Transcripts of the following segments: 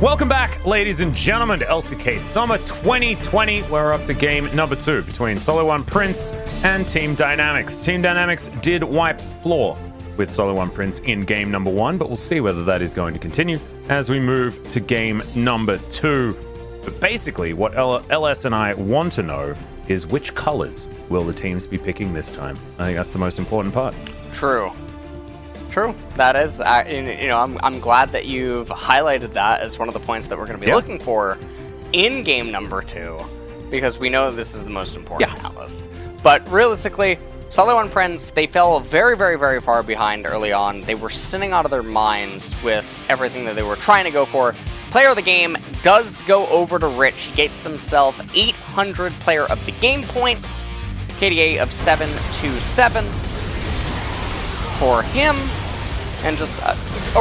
Welcome back, ladies and gentlemen, to LCK Summer 2020. We're up to game number 2 between SeolHaeOne Prince and Team Dynamics. Team Dynamics did wipe floor with SeolHaeOne Prince in game number 1, but we'll see whether that is going to continue as we move to game number 2. But basically, what LS and I want to know is which colors will the teams be picking this time? I think that's the most important part. True. That is, I'm glad that you've highlighted that as one of the points that we're going to be looking for in game number 2, because we know this is the most important Atlas. But realistically, SeolHaeOne Prince, they fell very, very, very far behind early on. They were sinning out of their minds with everything that they were trying to go for. Player of the game does go over to Rich. He gets himself 800 player of the game points. KDA of 727 for him. And just a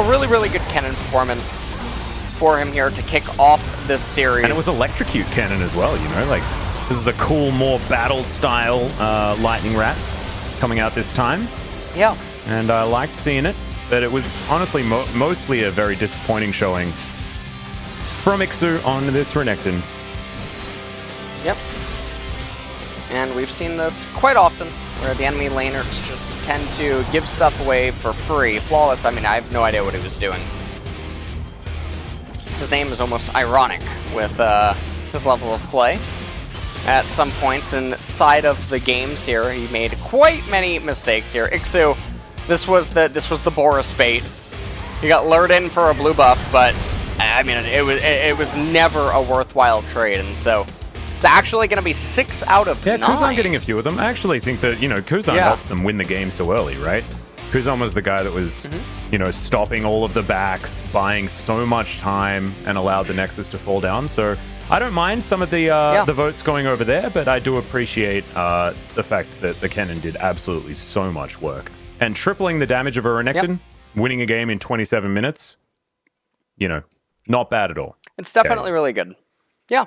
really, really good cannon performance for him here to kick off this series. And it was electrocute cannon as well, you know? Like, this is a cool, more battle-style lightning rat coming out this time. Yeah. And I liked seeing it, but it was honestly mostly a very disappointing showing from Ixu on this Renekton. Yep. And we've seen this quite often, where the enemy laners just tend to give stuff away for free. Flawless, I mean, I have no idea what he was doing. His name is almost ironic with his level of play. At some points inside of the games here, he made quite many mistakes here. Ixu, this was the Boris bait. He got lured in for a blue buff, but I mean, it was never a worthwhile trade, and so it's actually going to be 6 out of 9. Yeah, Kuzan getting a few of them. I actually think that, Kuzan helped them win the game so early, right? Kuzan was the guy that was, stopping all of the backs, buying so much time, and allowed the Nexus to fall down. So I don't mind some of the votes going over there, but I do appreciate the fact that the cannon did absolutely so much work. And tripling the damage of a Renekton, winning a game in 27 minutes, not bad at all. It's definitely really good. Yeah.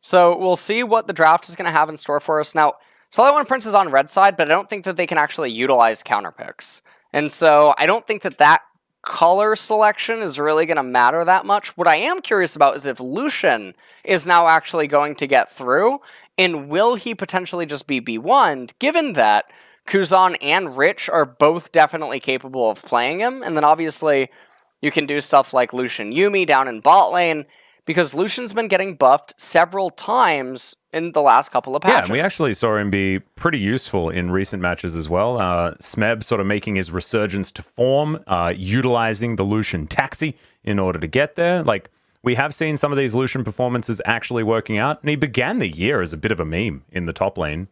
So we'll see what the draft is going to have in store for us. Now, SeolHaeOne Prince is on red side, but I don't think that they can actually utilize counter picks. And so I don't think that color selection is really going to matter that much. What I am curious about is if Lucian is now actually going to get through, and will he potentially just be B1'd, given that Kuzan and Rich are both definitely capable of playing him, and then obviously you can do stuff like Lucian Yuumi down in bot lane, because Lucian's been getting buffed several times in the last couple of patches. Yeah, and we actually saw him be pretty useful in recent matches as well. Smeb sort of making his resurgence to form, utilizing the Lucian taxi in order to get there. Like, we have seen some of these Lucian performances actually working out, and he began the year as a bit of a meme in the top lane.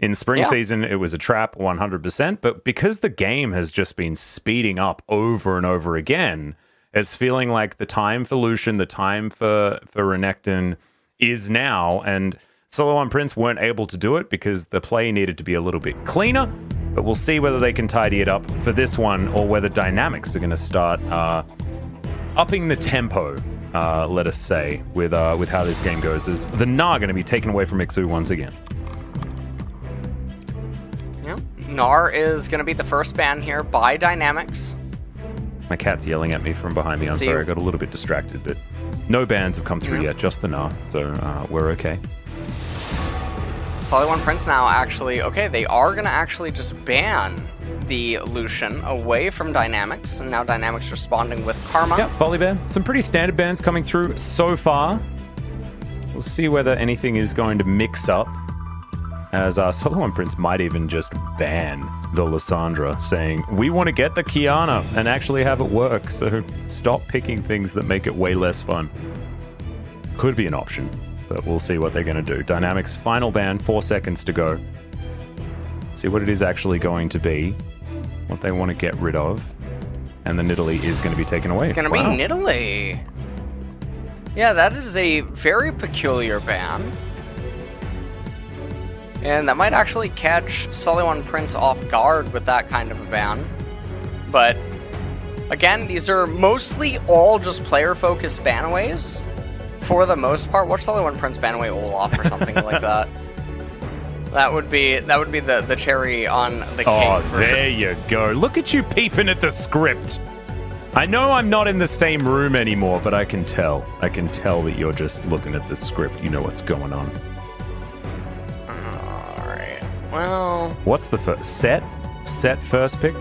In spring season, it was a trap 100%, but because the game has just been speeding up over and over again, it's feeling like the time for Lucian, the time for Renekton is now, and SeolHaeOne Prince weren't able to do it because the play needed to be a little bit cleaner, but we'll see whether they can tidy it up for this one or whether Dynamics are going to start upping the tempo, let us say, with how this game goes. Is the Gnar going to be taken away from Ixu once again? Yeah, Gnar is going to be the first ban here by Dynamics. My cat's yelling at me from behind me. I'm sorry, I got a little bit distracted, but no bans have come through yet, just the Gnar, so we're okay. SeolHaeOne Prince now actually, they are going to actually just ban the Lucian away from Dynamics, and now Dynamics responding with Karma. Yeah, volley ban. Some pretty standard bans coming through so far. We'll see whether anything is going to mix up, as SeolHaeOne Prince might even just ban the Lissandra, saying, we want to get the Kiana and actually have it work, so stop picking things that make it way less fun. Could be an option, but we'll see what they're going to do. Dynamics final ban, 4 seconds to go. See what it is actually going to be, what they want to get rid of, and the Nidalee is going to be taken away. It's going to be Nidalee. Yeah, that is a very peculiar ban. And that might actually catch SeolHaeOne Prince off guard with that kind of a ban. But, again, these are mostly all just player-focused banaways. For the most part, watch SeolHaeOne Prince ban away Olaf or something like that. That would be the cherry on the cake. Oh, there you go. Look at you peeping at the script. I know I'm not in the same room anymore, but I can tell. I can tell that you're just looking at the script. You know what's going on. Alright. Well... What's the first? Set first pick?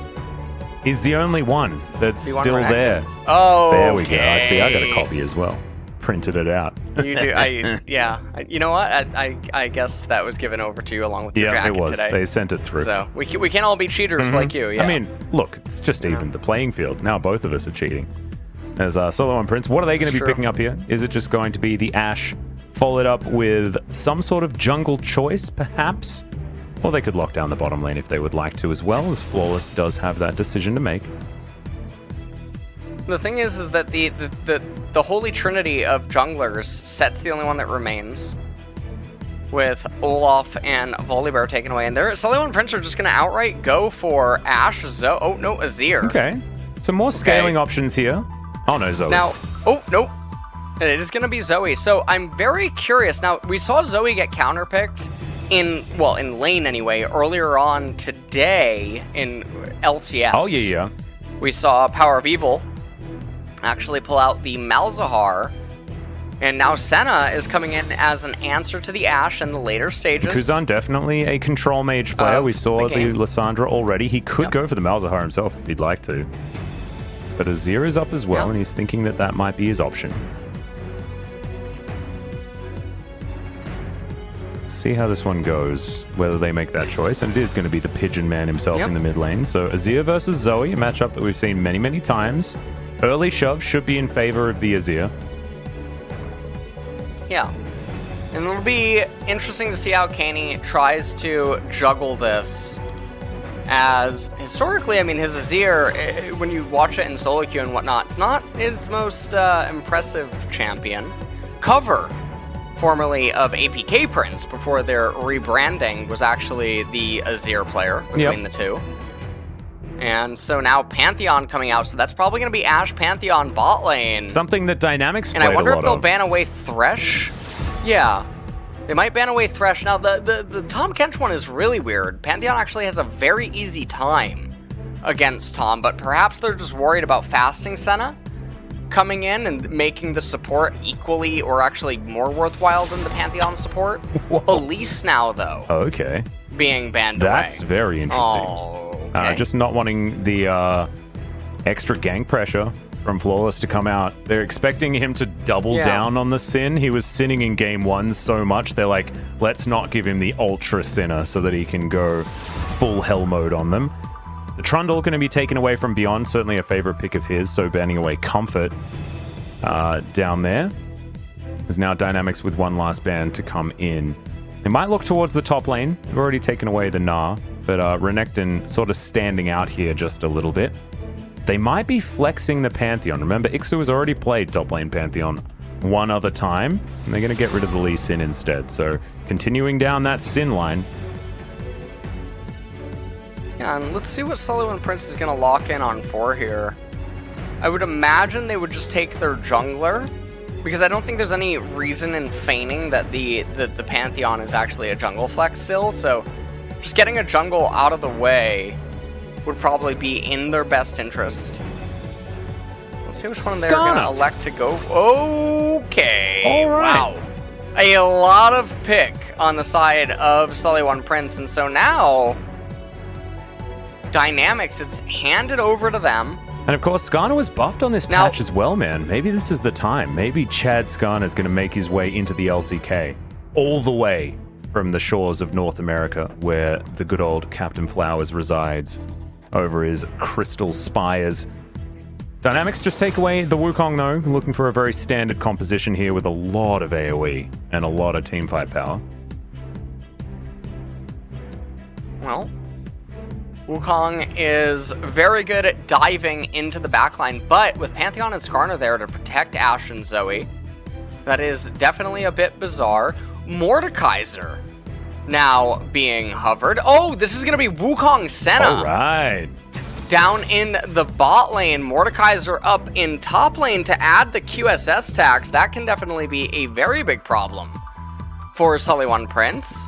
He's the only one that's still there. Oh, there we go. I see. I got a copy as well. Printed it out. You do. Yeah. You know what? I guess that was given over to you along with your jacket today. Yeah, it was. They sent it through. So we can't all be cheaters like you. Yeah. I mean, look, it's just even the playing field. Now both of us are cheating. As SeolHaeOne Prince, what are they going to be picking up here? Is it just going to be the Ashe followed up with some sort of jungle choice, perhaps? Or they could lock down the bottom lane if they would like to as well, as Flawless does have that decision to make. The thing is that the holy trinity of junglers, Set's the only one that remains, with Olaf and Volibear taken away, and SeolHaeOne Prince are just going to outright go for Ashe, Zoe. Oh no, Azir. Okay, some more scaling options here. Oh no, Zoe. Now, oh no, it is going to be Zoe. So I'm very curious. Now we saw Zoe get counterpicked in lane anyway earlier on today in LCS. Oh yeah. We saw Power of Evil actually pull out the Malzahar, and now Senna is coming in as an answer to the Ashe in the later stages. Kuzan definitely a control mage player. We saw the Lissandra already. He could go for the Malzahar himself if he'd like to. But Azir is up as well, and he's thinking that might be his option. See how this one goes, whether they make that choice, and it is going to be the Pigeon Man himself in the mid lane. So Azir versus Zoe, a matchup that we've seen many, many times. Early shove should be in favor of the Azir. Yeah. And it'll be interesting to see how Kani tries to juggle this. As historically, I mean, his Azir, when you watch it in solo queue and whatnot, it's not his most impressive champion. Cover, formerly of APK Prince, before their rebranding, was actually the Azir player between the two. And so now Pantheon coming out, so that's probably going to be Ashe Pantheon bot lane. Something that Dynamics played and I wonder a lot if they'll of. ban away Thresh. Yeah, they might ban away Thresh. Now the Tom Kench one is really weird. Pantheon actually has a very easy time against Tom, but perhaps they're just worried about fasting Senna coming in and making the support equally or actually more worthwhile than the Pantheon support. Elise now though. Okay. Being banned away. That's very interesting. Oh. Okay. Just not wanting the extra gank pressure from Flawless to come out. They're expecting him to double down on the Sin. He was sinning in game one so much, they're like, let's not give him the Ultra Sinner so that he can go full hell mode on them. The Trundle going to be taken away from Beyond, certainly a favorite pick of his, so banning away Comfort down there. There's now Dynamics with one last ban to come in. They might look towards the top lane. They've already taken away the Gnar, but Renekton sort of standing out here just a little bit. They might be flexing the Pantheon. Remember, Ixu has already played top lane Pantheon one other time, and they're going to get rid of the Lee Sin instead. So continuing down that Sin line. Yeah, and let's see what SeolHaeOne Prince is going to lock in on for here. I would imagine they would just take their jungler, because I don't think there's any reason in feigning that the Pantheon is actually a jungle flex still, so just getting a jungle out of the way would probably be in their best interest. Let's see which one they're going to elect to go. Okay. All right. Wow. A lot of pick on the side of SeolHaeOne Prince, and so now Dynamics, it's handed over to them. And of course, Skarner was buffed on this patch as well, man. Maybe this is the time. Maybe Chad Skarner is going to make his way into the LCK all the way from the shores of North America, where the good old Captain Flowers resides over his crystal spires. Dynamics just take away the Wukong, though, looking for a very standard composition here with a lot of AoE and a lot of teamfight power. Well, Wukong is very good at diving into the backline, but with Pantheon and Skarner there to protect Ashe and Zoe, that is definitely a bit bizarre. Mordekaiser now being hovered. Oh, this is going to be Wukong Senna. All right. Down in the bot lane, Mordekaiser up in top lane to add the QSS tax. That can definitely be a very big problem for SeolHaeOne Prince.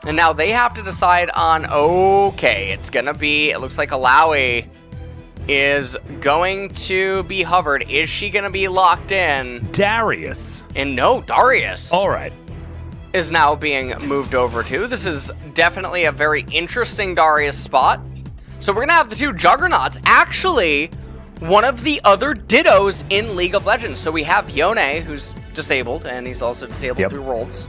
And now they have to decide on, okay, it's going to be, it looks like Alawi is going to be hovered. Is she going to be locked in? Darius. And no, Darius. All right. Is now being moved over to. This is definitely a very interesting Darius spot. So we're going to have the two Juggernauts. Actually, one of the other Dittos in League of Legends. So we have Yone, who's disabled, and he's also disabled through Worlds.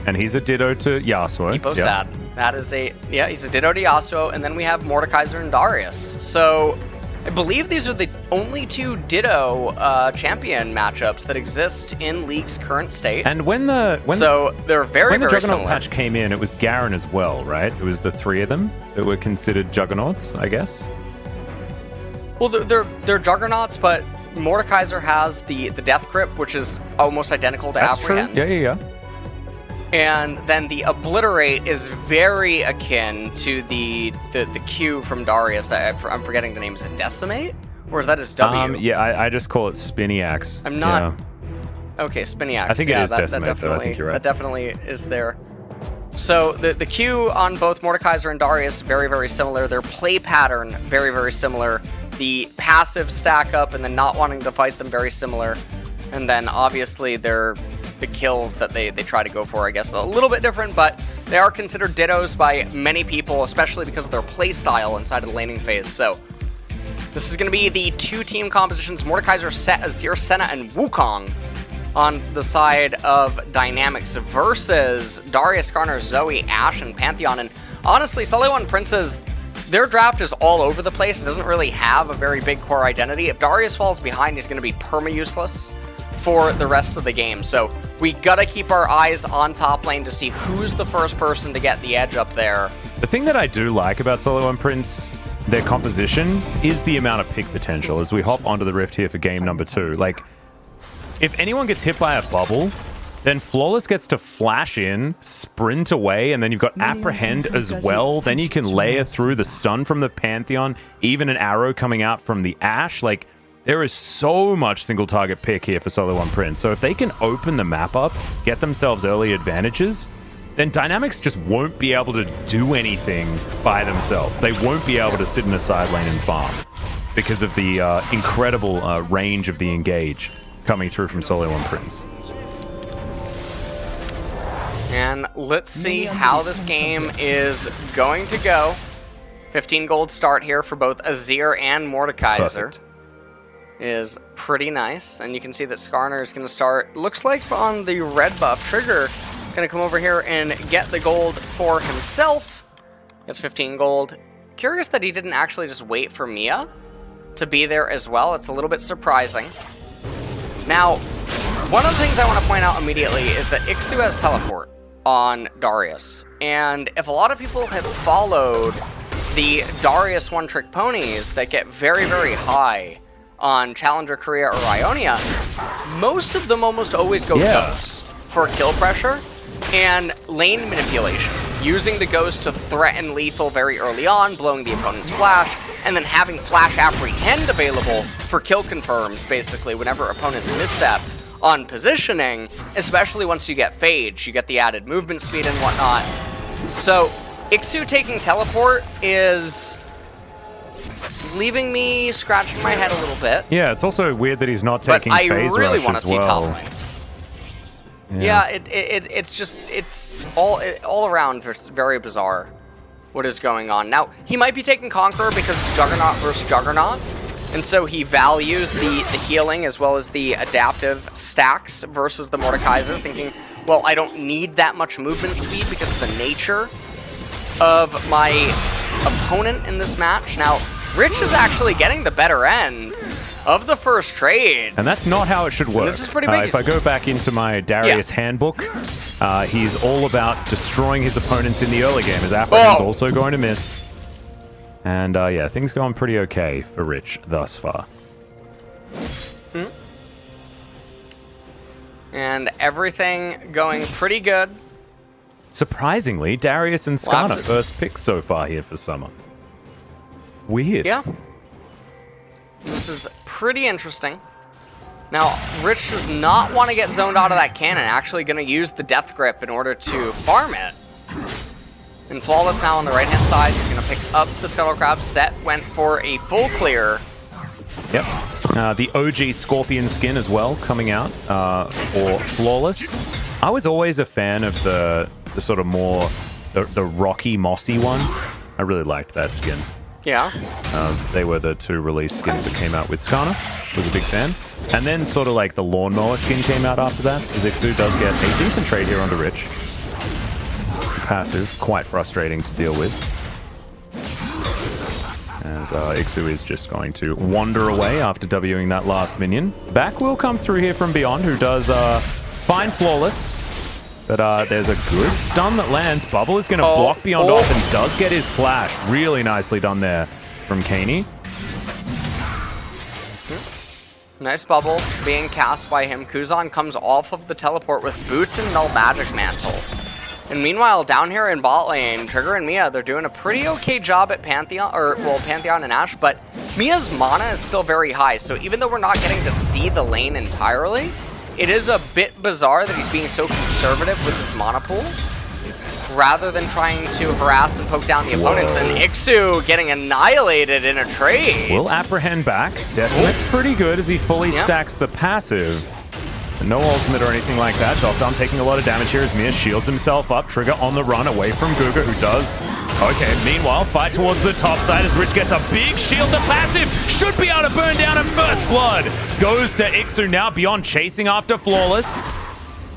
And he's a Ditto to Yasuo. Epo sad. That is he's a Ditto to Yasuo, and then we have Mordekaiser and Darius. So I believe these are the only two Ditto champion matchups that exist in League's current state. And when they're very the very Juggernaut similar. patch came in, it was Garen as well, right? It was the three of them that were considered Juggernauts, I guess. Well, they're Juggernauts, but Mordekaiser has the Death Grip, which is almost identical to Apprehend. True. Yeah. And then the Obliterate is very akin to the Q from Darius. I'm forgetting the name. Is it Decimate? Or is that his W? Yeah, I just call it Spinny Axe. I'm not... Yeah. Okay, Spinny Axe. I think it is Decimate, that I think you're right. That definitely is there. So the Q on both Mordekaiser and Darius, very, very similar. Their play pattern, very, very similar. The passive stack up and then not wanting to fight them, very similar. And then obviously the kills that they try to go for, I guess, a little bit different, but they are considered Dittos by many people, especially because of their play style inside of the laning phase. So this is going to be the two-team compositions. Mordekaiser, Azir, Senna, and Wukong on the side of Dynamics versus Darius, Skarner, Zoe, Ashe, and Pantheon. And honestly, SeolHaeOne Prince's, their draft is all over the place. It doesn't really have a very big core identity. If Darius falls behind, he's going to be perma-useless for the rest of the game. So we gotta keep our eyes on top lane to see who's the first person to get the edge up there. The thing that I do like about SeolHaeOne Prince, their composition, is the amount of pick potential as we hop onto the Rift here for game number 2. Like, if anyone gets hit by a bubble, then Flawless gets to flash in, sprint away, and then you've got Apprehend as well. Then you can layer through the stun from the Pantheon, even an arrow coming out from the Ashe. Like, there is so much single target pick here for SeolHaeOne Prince. So if they can open the map up, get themselves early advantages, then Dynamics just won't be able to do anything by themselves. They won't be able to sit in a side lane and farm because of the incredible range of the engage coming through from SeolHaeOne Prince. And let's see how this game is going to go. 15 gold start here for both Azir and Mordekaiser. Perfect. Is pretty nice, and you can see that Skarner is going to start, looks like on the red buff. Trigger going to come over here and get the gold for himself. Gets 15 gold. Curious that he didn't actually just wait for Mia to be there as well. It's a little bit surprising. Now, one of the things I want to point out immediately is that Ixu has teleport on Darius, and if a lot of people have followed the Darius one-trick ponies that get very, very high on Challenger Korea or Ionia, most of them almost always go Ghost for kill pressure and lane manipulation, using the Ghost to threaten lethal very early on, blowing the opponent's flash, and then having Flash Apprehend available for kill confirms, basically, whenever opponents misstep on positioning, especially once you get Phage, you get the added movement speed and whatnot. So, Ixu taking teleport is leaving me scratching my head a little bit. Yeah, it's also weird that he's not taking phase rush as well. I really want to see top lane. Yeah, it's all around very bizarre what is going on. Now, he might be taking Conqueror because it's Juggernaut versus Juggernaut, and so he values the healing as well as the adaptive stacks versus the Mordekaiser, thinking, well, I don't need that much movement speed because of the nature of my opponent in this match. Now, Rich is actually getting the better end of the first trade. And that's not how it should work. This is pretty big. If I go back into my Darius handbook, he's all about destroying his opponents in the early game, as Apprehend's also going to miss. And yeah, things going pretty okay for Rich thus far. And everything going pretty good. Surprisingly, Darius and Skarner first picks so far here for Summer. Weird. Yeah. This is pretty interesting. Now, Rich does not want to get zoned out of that cannon. Actually going to use the Death Grip in order to farm it. And Flawless now on the right-hand side. He's going to to pick up the Scuttle Crab. Set went for a full clear. Yep. The OG Scorpion skin as well coming out for Flawless. I was always a fan of the sort of more the rocky, mossy one. I really liked that skin. Yeah. They were the two release skins that came out with Skana. Was a big fan. And then sort of like the Lawnmower skin came out after that. Ixu does get a decent trade here onto Rich. Passive, quite frustrating to deal with. As Ixu is just going to wander away after Wing that last minion. Back will come through here from Beyond, who does find Flawless. But there's a good stun that lands. Bubble is going to block Beyond off and does get his flash. Really nicely done there from Kaney. Nice bubble being cast by him. Kuzan comes off of the teleport with boots and no magic mantle. And meanwhile, down here in bot lane, Trigger and Mia, they're doing a pretty okay job at Pantheon, Pantheon and Ashe, but Mia's mana is still very high, so even though we're not getting to see the lane entirely, it is a bit bizarre that he's being so conservative with his mana pool, rather than trying to harass and poke down the opponents, and Ixu getting annihilated in a trade. Will apprehend back. Decimate's pretty good as he fully stacks the passive. No ultimate or anything like that. Dokdom taking a lot of damage here as Mia shields himself up. Trigger on the run away from Guga, who does. Okay, meanwhile, fight towards the top side as Rich gets a big shield. The passive should be able to burn down at first blood. Goes to Ixu now. Beyond chasing after Flawless.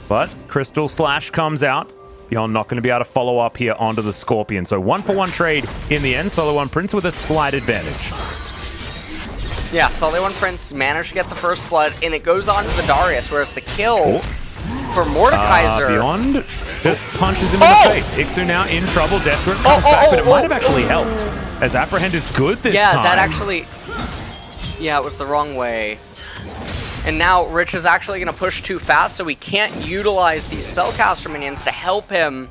But Crystal Slash comes out. Beyond not going to be able to follow up here onto the Scorpion. So 1-for-1 trade in the end. SeolHaeOne Prince with a slight advantage. Yeah, SeolHaeOne Prince managed to get the first blood, and it goes on to the Darius, whereas the kill for Mordekaiser... Beyond just punches him in the face. Ixu now in trouble. Death Grip comes back, but it might have actually helped, as Apprehend is good this time. Yeah, that actually... Yeah, it was the wrong way. And now Rich is actually going to push too fast, so he can't utilize these Spellcaster minions to help him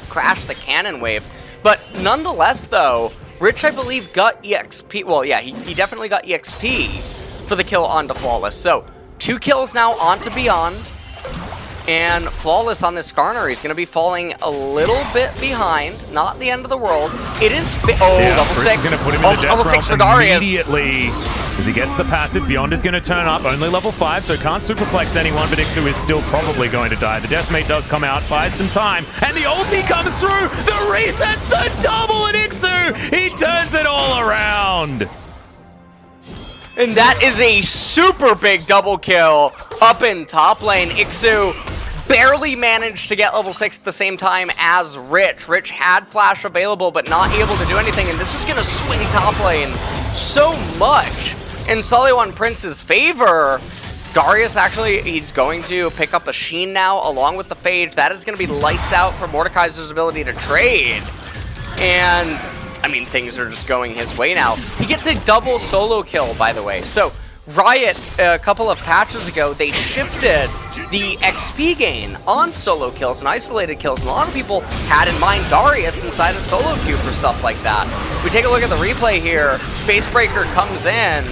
crash the cannon wave. But nonetheless, though... Rich, I believe, got EXP. Well, yeah, he definitely got EXP for the kill onto Flawless. So, 2 kills now onto Beyond. And Flawless on this Skarner, he's going to be falling a little bit behind. Not the end of the world. It is... double 6. Going to put him in the double 6 for Darius. Immediately, as he gets the passive, Beyond is going to turn up. Only level 5, so can't superplex anyone, but Ixu is still probably going to die. The Decimate does come out, buys some time, and the ulti comes through! The resets, the double, and Ixu! He turns it all around! And that is a super big double kill up in top lane. Ixu barely managed to get level 6 at the same time as Rich. Rich had flash available, but not able to do anything, and this is going to swing top lane so much in SeolHaeOne Prince's favor. Darius actually, he's going to pick up a Sheen now along with the Phage. That is going to be lights out for Mordekaiser's ability to trade. And, I mean, things are just going his way now. He gets a double solo kill, by the way. So, Riot, a couple of patches ago, they shifted the XP gain on solo kills and isolated kills, and a lot of people had in mind Darius inside a solo queue for stuff like that. If we take a look at the replay here, Spacebreaker comes in,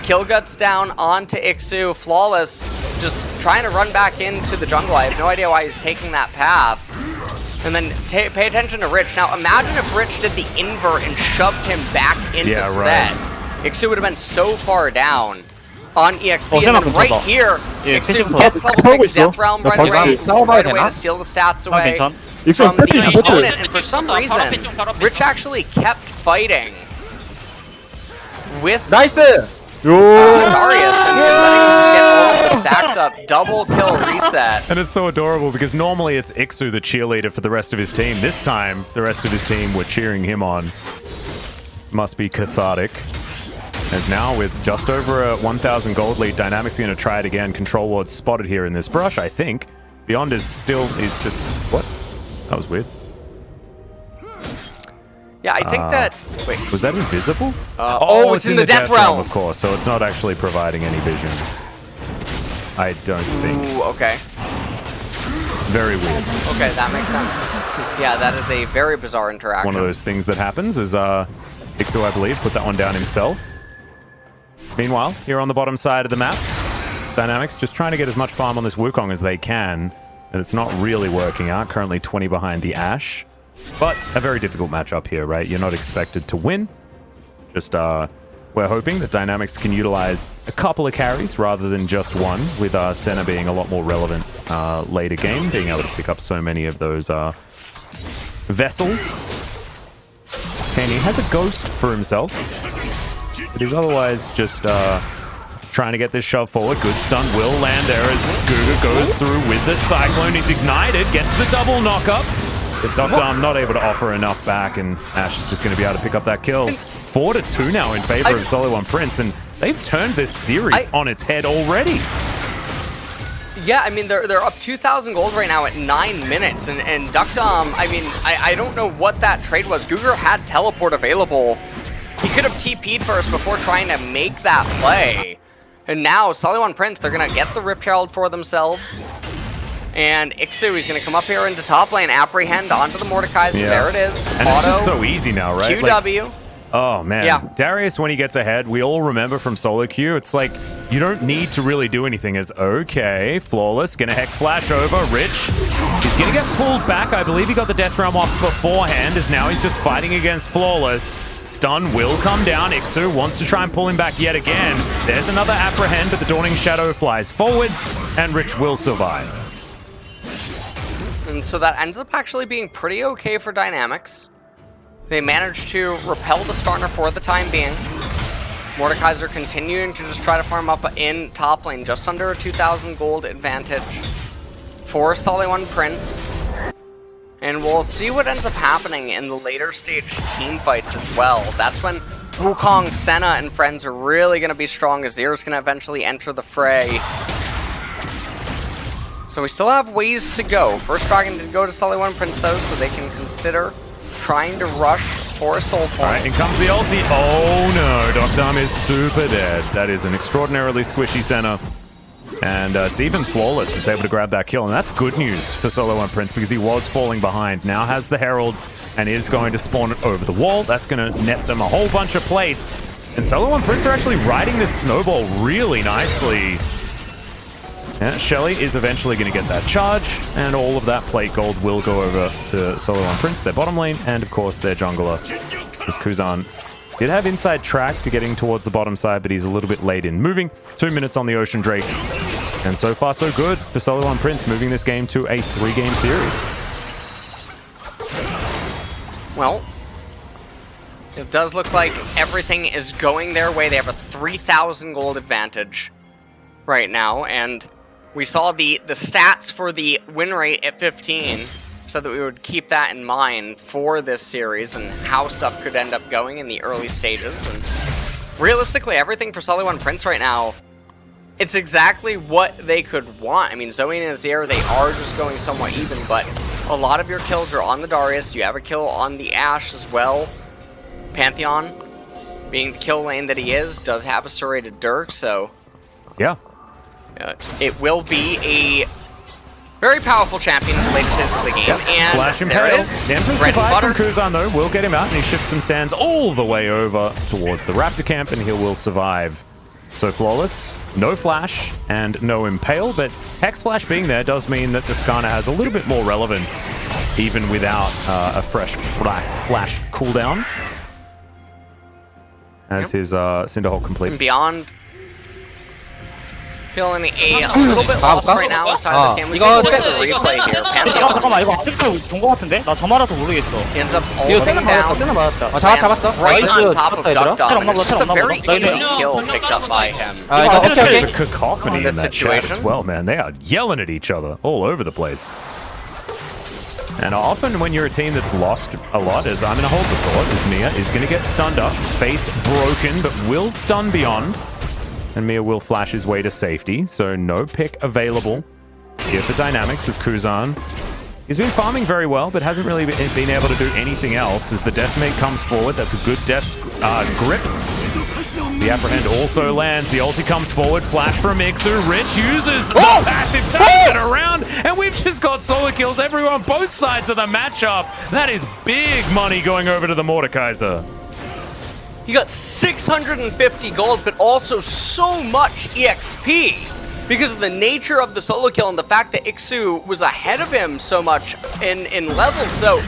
Kill Guts down onto Ixu, Flawless just trying to run back into the jungle. I have no idea why he's taking that path. And then pay attention to Rich. Now imagine if Rich did the invert and shoved him back into set. Ixu would have been so far down on EXP, and then right here, Ixu gets level 6 Death Realm right away to steal the stats away from the opponent, and for some reason, Rich actually kept fighting with Darius and letting him just get all of the stacks up, double kill reset. And it's so adorable because normally it's Ixu the cheerleader for the rest of his team. This time, the rest of his team were cheering him on. Must be cathartic. As now, with just over a 1,000 gold lead, Dynamic's going to try it again. Control Ward spotted here in this brush, I think. Beyond is still... He's just... What? That was weird. Yeah, I think that... Wait. Was that invisible? It's in the Death Realm! Of course, so it's not actually providing any vision. I don't think. Ooh, okay. Very weird. Okay, that makes sense. Yeah, that is a very bizarre interaction. One of those things that happens is Ixu, I believe, put that one down himself. Meanwhile, here on the bottom side of the map, Dynamics just trying to get as much farm on this Wukong as they can, and it's not really working out. Currently 20 behind the Ashe. But a very difficult matchup here, right? You're not expected to win. Just, we're hoping that Dynamics can utilize a couple of carries rather than just one, with Senna being a lot more relevant later game, being able to pick up so many of those vessels. Kenny has a ghost for himself, but he's otherwise just trying to get this shove forward. Good stun will land there as Guga goes through with the Cyclone. He's ignited, gets the double knockup. But Dr. not able to offer enough back, and Ash is just going to be able to pick up that kill. 4-2 now in favor of SeolHaeOne Prince, and they've turned this series on its head already. Yeah, I mean, they're up 2,000 gold right now at 9 minutes, and Duckdom, I mean, I don't know what that trade was. Guga had teleport available. He could have TP'd first before trying to make that play. And now, SeolHaeOne Prince, they're going to get the Rift Herald for themselves. And Ixu, he's going to come up here into top lane, apprehend onto the Mordekaiser. Yeah. There it is. And it's just so easy now, right? QW. Like, oh, man. Yeah. Darius, when he gets ahead, we all remember from solo queue, it's like, you don't need to really do anything. As okay, Flawless, going to Hex Flash over. Rich, he's going to get pulled back. I believe he got the Death Realm off beforehand, as now he's just fighting against Flawless. Stun will come down. Ixu wants to try and pull him back yet again. There's another apprehend, but the Dawning Shadow flies forward, and Rich will survive. And so that ends up actually being pretty okay for Dynamics. They managed to repel the Starner for the time being. Mordekaiser continuing to just try to farm up in top lane, just under a 2,000 gold advantage for SeolHaeOne Prince. And we'll see what ends up happening in the later stage team fights as well. That's when Wukong, Senna, and friends are really going to be strong. Azir's going to eventually enter the fray. So we still have ways to go. First Dragon did go to SeolHaeOne Prince though, so they can consider trying to rush for a soul point. Alright, in comes the ulti. Oh no, Dr. is super dead. That is an extraordinarily squishy Senna. And it's even Flawless that's able to grab that kill. And that's good news for SeolHaeOne Prince, because he was falling behind. Now has the Herald and is going to spawn it over the wall. That's going to net them a whole bunch of plates. And SeolHaeOne Prince are actually riding this snowball really nicely. Yeah, Shelly is eventually going to get that charge, and all of that plate gold will go over to SeolHaeOne Prince, their bottom lane, and of course their jungler, is Kuzan. Did have inside track to getting towards the bottom side, but he's a little bit late in moving. 2 minutes on the Ocean Drake. And so far so good for SeolHaeOne Prince, moving this game to a 3-game series. Well, it does look like everything is going their way. They have a 3,000 gold advantage right now, and we saw the stats for the win rate at 15, so that we would keep that in mind for this series and how stuff could end up going in the early stages. And realistically, everything for SeolHaeOne Prince right now, it's exactly what they could want. I mean, Zoe and Azir, they are just going somewhat even, but a lot of your kills are on the Darius. You have a kill on the Ashe as well. Pantheon, being the kill lane that he is, does have a serrated Dirk, so yeah. It will be a very powerful champion related to the game. Yep. And Flash there it is. Bread and butter. From Kuzan, though, will get him out, and he shifts some sands all the way over towards the Raptor camp, and he will survive. So Flawless, no Flash, and no Impale, but Hex Flash being there does mean that Descana has a little bit more relevance, even without a fresh Flash cooldown, as his Cinderhawk complete. And beyond, feeling a little bit lost right now inside of this game. We can look at the replay here. Pantheon. 잠깐만 이거 아직도 본 거 같은데? 나 더 말아서 모르겠어. Ends up ulting down. 잡았어. Right on top of Duckdom. It's just a very easy kill picked up by him. There's a cacophony in that chat as well, man. They are yelling at each other all over the place. And often when you're a team that's lost a lot, as I'm going to hold the thought, as Mia is going to get stunned up, face broken, but will stun beyond. And Mia will flash his way to safety, so no pick available here for Dynamics as Kuzan. He's been farming very well, but hasn't really been able to do anything else as the Decimate comes forward. That's a good death grip. The Apprehend also lands. The ulti comes forward. Flash from Ixu. Rich uses the passive, turns it around, and we've just got solo kills everywhere on both sides of the matchup. That is big money going over to the Mordekaiser. He got 650 gold, but also so much EXP because of the nature of the solo kill and the fact that Ixu was ahead of him so much in level. So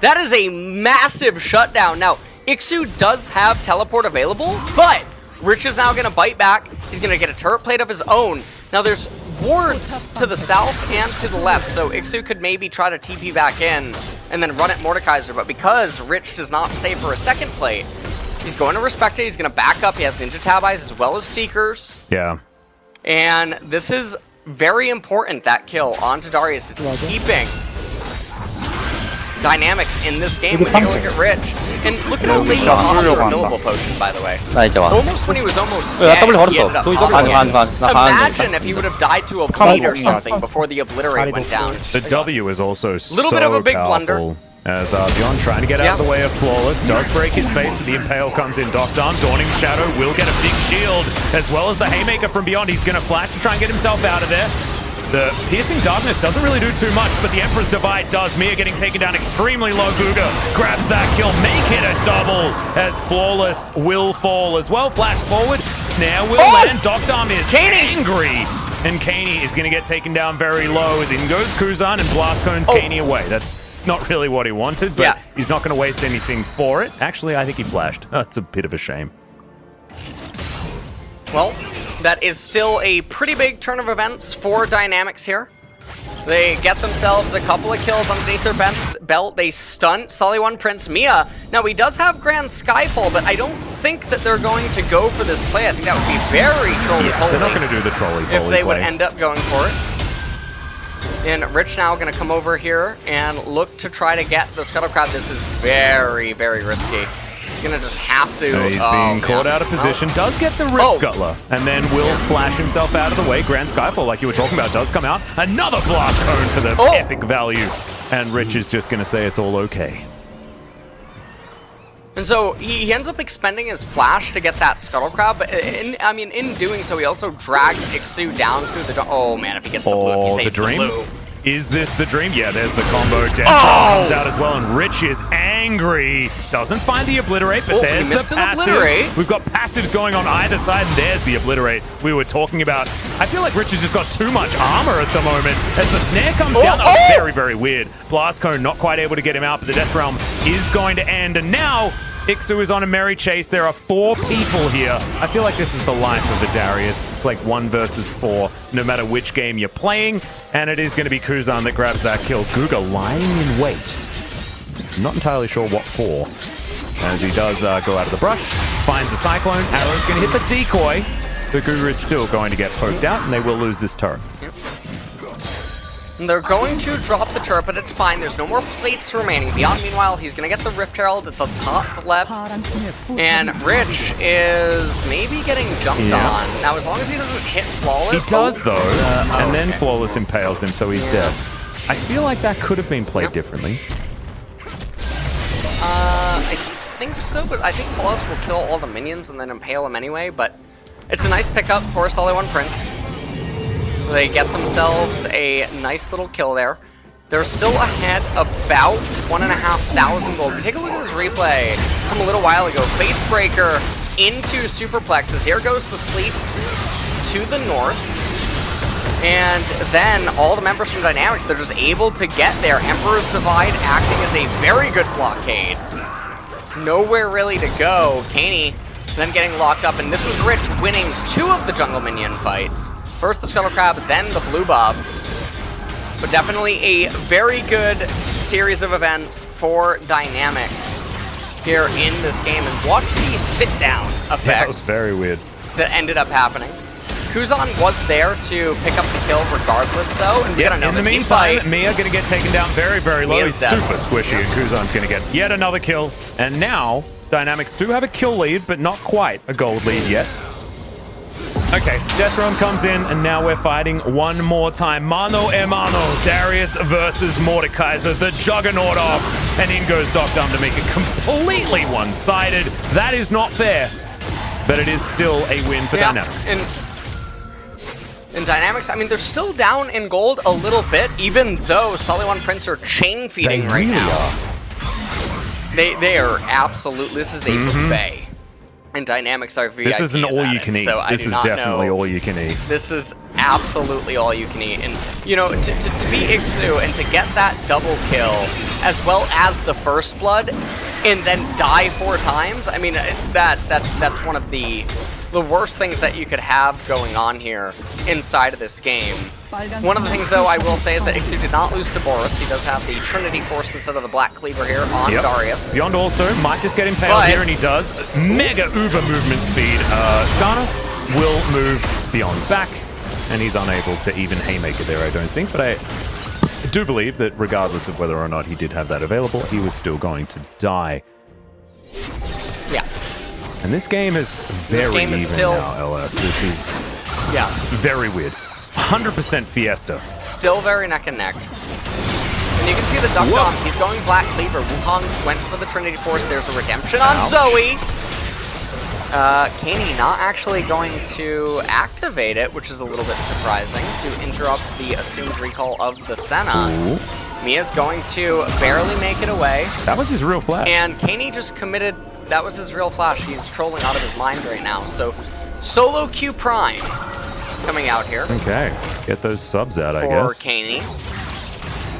That is a massive shutdown. Now, Ixu does have teleport available, but Rich is now going to bite back. He's going to get a turret plate of his own. Now, there's wards to the south and to the left, so Ixu could maybe try to TP back in and then run at Mordekaiser, but because Rich does not stay for a second plate, he's going to respect it. He's going to back up. He has Ninja Tab Eyes as well as Seekers. Yeah. And this is very important, that kill onto Darius. It's keeping dynamics in this game. When you take a look at Rich, and look at how late he off the renewable potion, by the way. Almost when he was almost dead, he ended up imagine if he would have died to a bleed or something before the obliterate went down. The W is also little bit of a big blunder. As Beyond trying to get out of the way of Flawless, does break his face, but the Impale comes in. Doctarm, Dawning Shadow will get a big shield, as well as the Haymaker from Beyond. He's going to flash to try and get himself out of there. The Piercing Darkness doesn't really do too much, but the Emperor's Divide does. Mia getting taken down extremely low. Guga grabs that kill, make it a double, as Flawless will fall as well. Flash forward, Snare will land. Doctarm is angry, and Kaney is going to get taken down very low, as in goes Kuzan and Blast Cones Kaney away. That's not really what he wanted, but he's not going to waste anything for it. Actually, I think he flashed. That's a bit of a shame. Well, that is still a pretty big turn of events for Dynamics here. They get themselves a couple of kills underneath their belt. They stunt SeolHaeOne Prince Mia. Now, he does have Grand Skyfall, but I don't think that they're going to go for this play. I think that would be very trolley-poly. They're not going to do the trolley-poly if they would play. end up going for it. And Rich now going to come over here and look to try to get the Scuttle Crab. This is very, very risky. He's going to just have to... He's being caught out of position. Does get the Rift Scuttler. And then will flash himself out of the way. Grand Skyfall, like you were talking about, does come out. Another Blast Cone for the epic value. And Rich is just going to say it's all okay. And so he ends up expending his flash to get that Scuttle Crab, but in doing so, he also drags Ixu down through the... Oh man, if he gets the blue, if he saves the blue. Is this the dream? Yeah, there's the combo. Death comes out as well, and Rich is angry. Doesn't find the Obliterate, but there's the passive. We've got passives going on either side, and there's the Obliterate we were talking about. I feel like Rich has just got too much armor at the moment. As the snare comes down, that was very, very weird. Blast Cone not quite able to get him out, but the Death Realm is going to end, and now Ixu is on a merry chase. There are 4 people here. I feel like this is the life of the Darius. It's like 1 versus 4, no matter which game you're playing. And it is going to be Kuzan that grabs that kill. Guga lying in wait. I'm not entirely sure what for. As he does go out of the brush, finds the Cyclone. Arrow's going to hit the decoy. The Guga is still going to get poked out, and they will lose this turret. And they're going to drop the turret, but it's fine. There's no more plates remaining. Beyond, meanwhile, he's going to get the Rift Herald at the top left. And Rich is maybe getting jumped on. Now, as long as he doesn't hit Flawless... He does, though. And then Flawless impales him, so he's dead. I feel like that could have been played differently. I think so, but I think Flawless will kill all the minions and then impale him anyway. But it's a nice pickup for SeolHaeOne Prince. They get themselves a nice little kill there. They're still ahead about 1,500 gold. If you take a look at this replay from a little while ago, Facebreaker into Superplex. Azir goes to sleep to the north. And then all the members from Dynamics, they're just able to get there. Emperor's Divide acting as a very good blockade. Nowhere really to go. Kaney then getting locked up. And this was Rich winning 2 of the jungle minion fights. First the Scuttle Crab, then the Blue Bob. But definitely a very good series of events for Dynamics here in this game. And watch the sit-down effect. That was very weird. That ended up happening. Kuzan was there to pick up the kill regardless, though. And we got another in the meantime, Mia going to get taken down very, very low. He's super squishy, and Kuzan's going to get yet another kill. And now, Dynamics do have a kill lead, but not quite a gold lead yet. Okay, Death Realm comes in, and now we're fighting one more time. Mano a mano, Darius versus Mordekaiser, the Juggernaut off, and in goes Doctarm to make it completely one-sided. That is not fair, but it is still a win for Dynamics. In Dynamics, I mean, they're still down in gold a little bit, even though SeolHaeOne Prince are chain feeding right now. They are absolutely, this is a buffet. And Dynamics are VIPs. This isn't all you can eat. So this is definitely all you can eat. This is absolutely all you can eat. And, you know, to beat Ixu and to get that double kill, as well as the first blood, and then die 4 times, I mean, that's one of the worst things that you could have going on here inside of this game. One of the things, though, I will say is that Ixu did not lose to Boris. He does have the Trinity Force instead of the Black Cleaver here on Darius. Beyond also might just get impaled here, and he does. Mega uber movement speed. Skana will move Beyond back, and he's unable to even Haymaker there, I don't think. But I do believe that regardless of whether or not he did have that available, he was still going to die. Yeah. And this game is very even now, LS. This is very weird. 100% Fiesta. Still very neck and neck. And you can see the Duck Dom. He's going Black Cleaver. Wukong went for the Trinity Force. There's a redemption on Zoe. Kaney not actually going to activate it, which is a little bit surprising, to interrupt the assumed recall of the Senna. Mia's going to barely make it away. That was his real flash. And Kaney just committed. That was his real flash. He's trolling out of his mind right now. So solo Q Prime coming out here. Okay, get those subs out, I guess. For Kaney.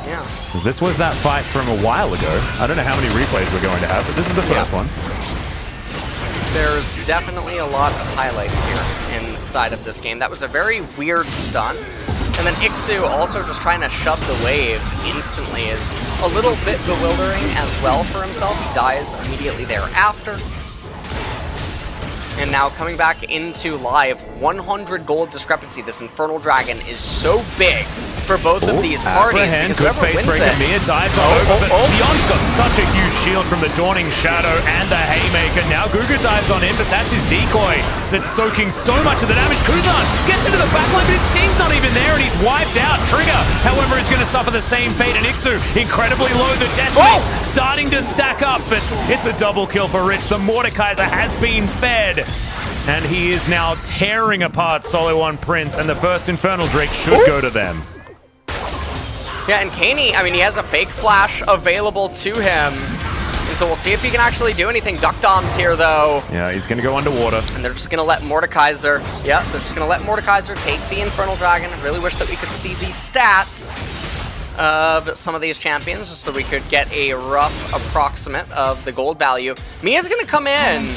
Yeah. This was that fight from a while ago. I don't know how many replays we're going to have, but this is the first one. There's definitely a lot of highlights here inside of this game. That was a very weird stun. And then Ixu also just trying to shove the wave instantly is a little bit bewildering as well for himself. He dies immediately thereafter. And now coming back into live, 100 gold discrepancy. This Infernal Dragon is so big for both of these parties. Because good face breaker. Mia dives over, but Beyond's got such a huge shield from the Dawning Shadow and the Haymaker. Now Gugu dives on him, but that's his decoy that's soaking so much of the damage. Kuzan gets into the backline, but his team's not even there, and he's wiped out. Trigger, however, is going to suffer the same fate, and Ixu incredibly low. The Decimate's starting to stack up, but it's a double kill for Rich. The Mordekaiser has been fed. And he is now tearing apart SeolHaeOne Prince, and the first Infernal Drake should go to them. Yeah, and Kaney, I mean, he has a fake flash available to him. And so we'll see if he can actually do anything. Duck Dom's here, though. Yeah, he's going to go underwater. And they're just going to let Mordekaiser, they're just going to let Mordekaiser take the Infernal Dragon. I really wish that we could see the stats of some of these champions, just so we could get a rough approximate of the gold value. Mia's going to come in,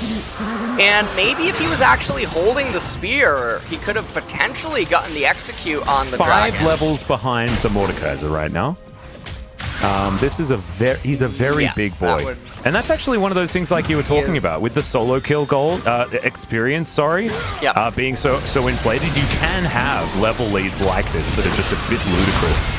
and maybe if he was actually holding the spear, he could have potentially gotten the execute on the dragon. 5 levels behind the Mordekaiser right now. This is he's a very big boy. And that's actually one of those things like you were talking about with the solo kill goal experience, being so inflated. You can have level leads like this that are just a bit ludicrous.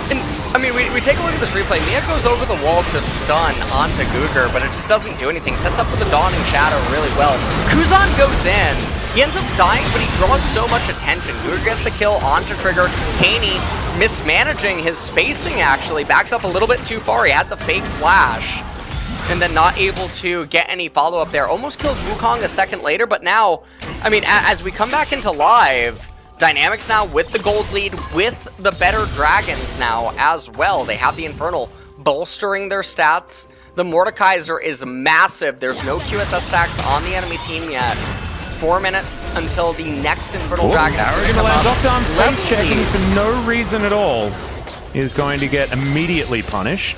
And, I mean, we take a look at this replay. Mia goes over the wall to stun onto Gugur, but it just doesn't do anything. Sets up for the Dawning Shadow really well. Kuzan goes in. He ends up dying, but he draws so much attention. Gugur gets the kill onto Trigger. Kaney mismanaging his spacing, actually. Backs up a little bit too far. He had the fake flash. And then not able to get any follow-up there. Almost killed Wukong a second later, but now, I mean, as we come back into live, Dynamics now with the gold lead, with the better dragons now as well. They have the Infernal bolstering their stats. The Mordekaiser is massive. There's no QSS stacks on the enemy team yet. 4 minutes until the next Infernal Dragon. Lockdown face checking for no reason at all is going to get immediately punished.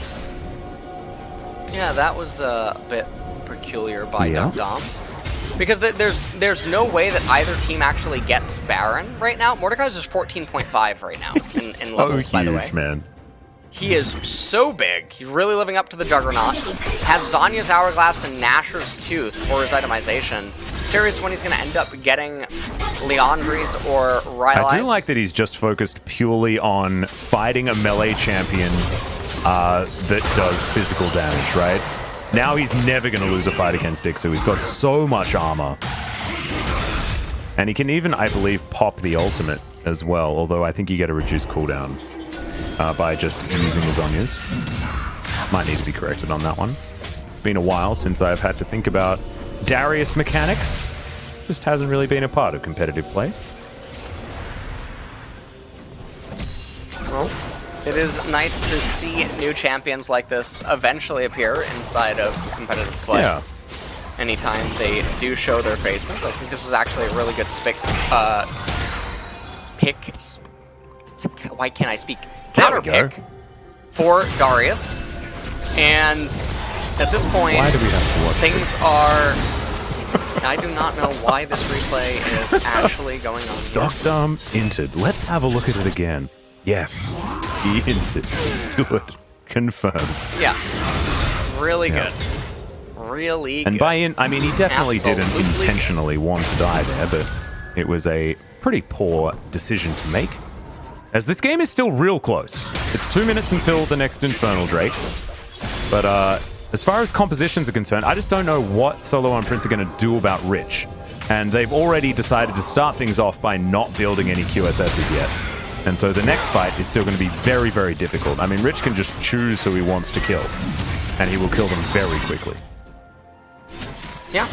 Yeah, that was a bit peculiar by Duck Dom. Because there's no way that either team actually gets Baron right now. Mordekaiser's 14.5 right now in levels, huge, by the way. Man. He is so big. He's really living up to the Juggernaut. Has Zanya's Hourglass and Nashor's Tooth for his itemization. Curious when he's going to end up getting Leandri's or Rylai's. I do like that he's just focused purely on fighting a melee champion that does physical damage, right? Now he's never going to lose a fight against Ixu. He's got so much armor. And he can even, I believe, pop the ultimate as well, although I think you get a reduced cooldown by just using the Zonyas. Might need to be corrected on that one. It's been a while since I've had to think about Darius mechanics. Just hasn't really been a part of competitive play. Well, it is nice to see new champions like this eventually appear inside of competitive play. Yeah. anytime they do show their faces. I think this was actually a really good why can't I speak? Counter pick for Darius. And at this point, why do we have to watch things are... I do not know why this replay is actually going on here. Dr. Entered. Let's have a look at it again. Yes, he entered. Good. Confirmed. Yeah. Really good. Really and good. by in, I mean, he definitely didn't Absolutely intentionally want to die there, but it was a pretty poor decision to make. As this game is still real close. It's 2 minutes until the next Infernal Drake. But as far as compositions are concerned, I just don't know what SeolHaeOne Prince are going to do about Rich. And they've already decided to start things off by not building any QSSs yet. And so the next fight is still going to be very, very difficult. I mean, Rich can just choose who he wants to kill. And he will kill them very quickly. Yeah.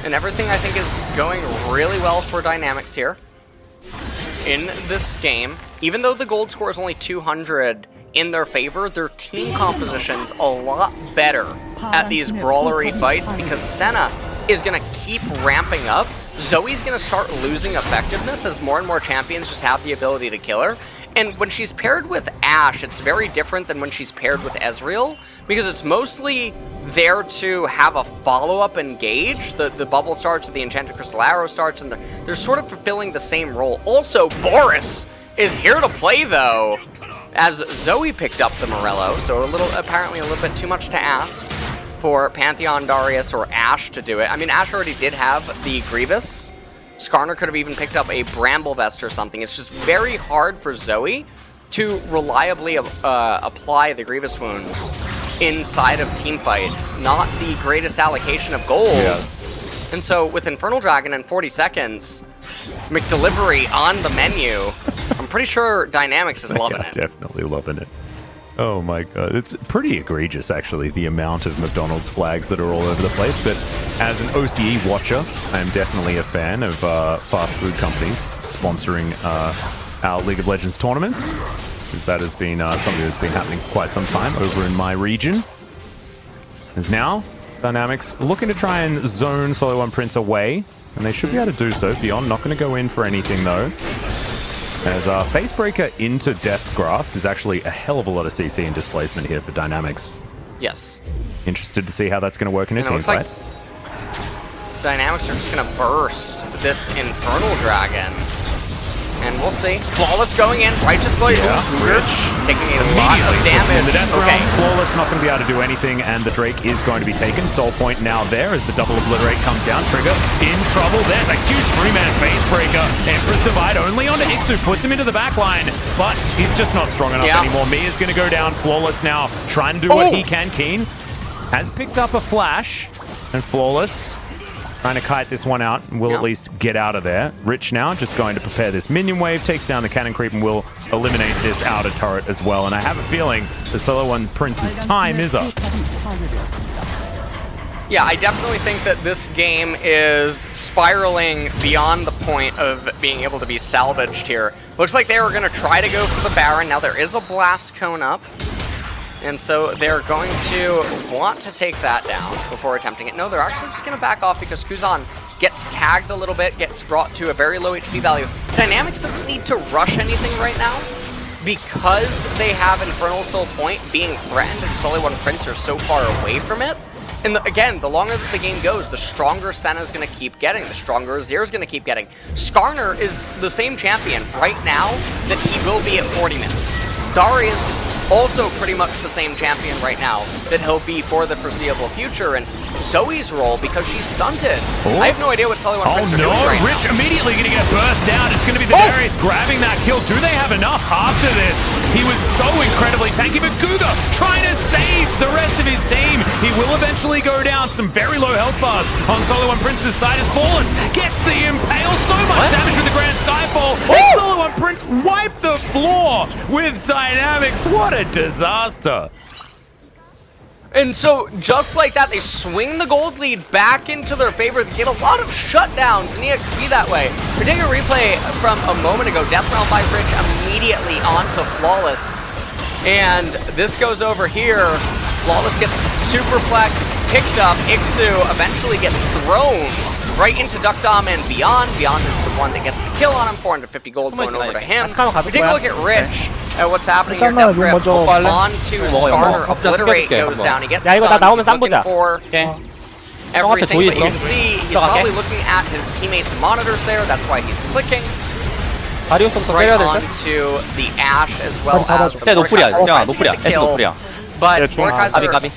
And everything, I think, is going really well for Dynamics here. In this game, even though the gold score is only 200 in their favor, their team composition's a lot better at these brawlery fights because Senna is going to keep ramping up. Zoe's going to start losing effectiveness as more and more champions just have the ability to kill her. And when she's paired with Ashe, it's very different than when she's paired with Ezreal, because it's mostly there to have a follow-up engage. The bubble starts, the Enchanted Crystal Arrow starts, and they're sort of fulfilling the same role. Also, Boris is here to play, though, as Zoe picked up the Morello, so apparently a little bit too much to ask for Pantheon, Darius, or Ashe to do it. I mean, Ashe already did have the Grievous. Skarner could have even picked up a Bramble Vest or something. It's just very hard for Zoe to reliably apply the Grievous wounds inside of team fights. Not the greatest allocation of gold. Yeah. And so with Infernal Dragon in 40 seconds, McDelivery on the menu, I'm pretty sure Dynamics is loving it. Definitely loving it. Oh my god, it's pretty egregious actually, the amount of McDonald's flags that are all over the place, but as an OCE watcher, I am definitely a fan of fast food companies sponsoring our League of Legends tournaments. That has been something that's been happening for quite some time over in my region. As now, Dynamics looking to try and zone SeolHaeOne Prince away, and they should be able to do so. Beyond not going to go in for anything though. As Facebreaker into Death's Grasp is actually a hell of a lot of CC and displacement here for Dynamics. Yes. Interested to see how that's going to work in a team fight. Like Dynamics are just going to burst this Infernal Dragon. And we'll see. Flawless going in. Righteous Blade. Yeah. Rich taking a lot of damage. The Death Realm, Flawless not going to be able to do anything, and the Drake is going to be taken. Soul Point now there as the double obliterate comes down. Trigger in trouble. There's a huge 3-man Facebreaker. Empress Divide only onto Ixu. Puts him into the back line, but he's just not strong enough anymore. Mia's going to go down. Flawless now trying to do what he can. Keen has picked up a flash, and Flawless trying to kite this one out and will at least get out of there. Rich now just going to prepare this minion wave, takes down the cannon creep and will eliminate this outer turret as well. And I have a feeling the SeolHaeOne Prince's time is up. Yeah, I definitely think that this game is spiraling beyond the point of being able to be salvaged here. Looks like they were going to try to go for the Baron. Now there is a Blast Cone up. And so they're going to want to take that down before attempting it. No, they're actually just going to back off because Kuzan gets tagged a little bit, gets brought to a very low HP value. Dynamics doesn't need to rush anything right now because they have Infernal Soul Point being threatened and SeolHaeOne Prince are so far away from it. And again, the longer that the game goes, the stronger Senna's going to keep getting, the stronger Azir's going to keep getting. Skarner is the same champion right now that he will be at 40 minutes. Darius is also pretty much the same champion right now that he'll be for the foreseeable future, and Zoe's role, because she's stunted. I have no idea what SeolHaeOne Prince are doing right Rich now. immediately going to get burst down. It's going to be the Darius grabbing that kill. Do they have enough after this? He was so incredibly tanky, but Guga trying to save the rest of his team. He will eventually go down. Some very low health bars on SeolHaeOne Prince's side as Fallen gets the impale. So much damage with the Grand Skyfall. And SeolHaeOne Prince wiped the floor with Dynamics. What a disaster. And so, just like that, they swing the gold lead back into their favor. They get a lot of shutdowns in EXP that way. We're taking a replay from a moment ago. Death Realm by Rich immediately onto Flawless. And this goes over here. Flawless gets superplex, picked up. Ixu eventually gets thrown right into Duck Dom and Beyond. Beyond is the one that gets the kill on him. 450 gold going over to him. We take a look at Rich. What's happening here? Death Grip onto Starter. Obliterate goes down. He gets stunned. He's looking for everything, but you can see he's probably looking at his teammates' monitors there. That's why he's clicking. Right onto the Ashe as well as the Mordekaiser. But Mordekaiser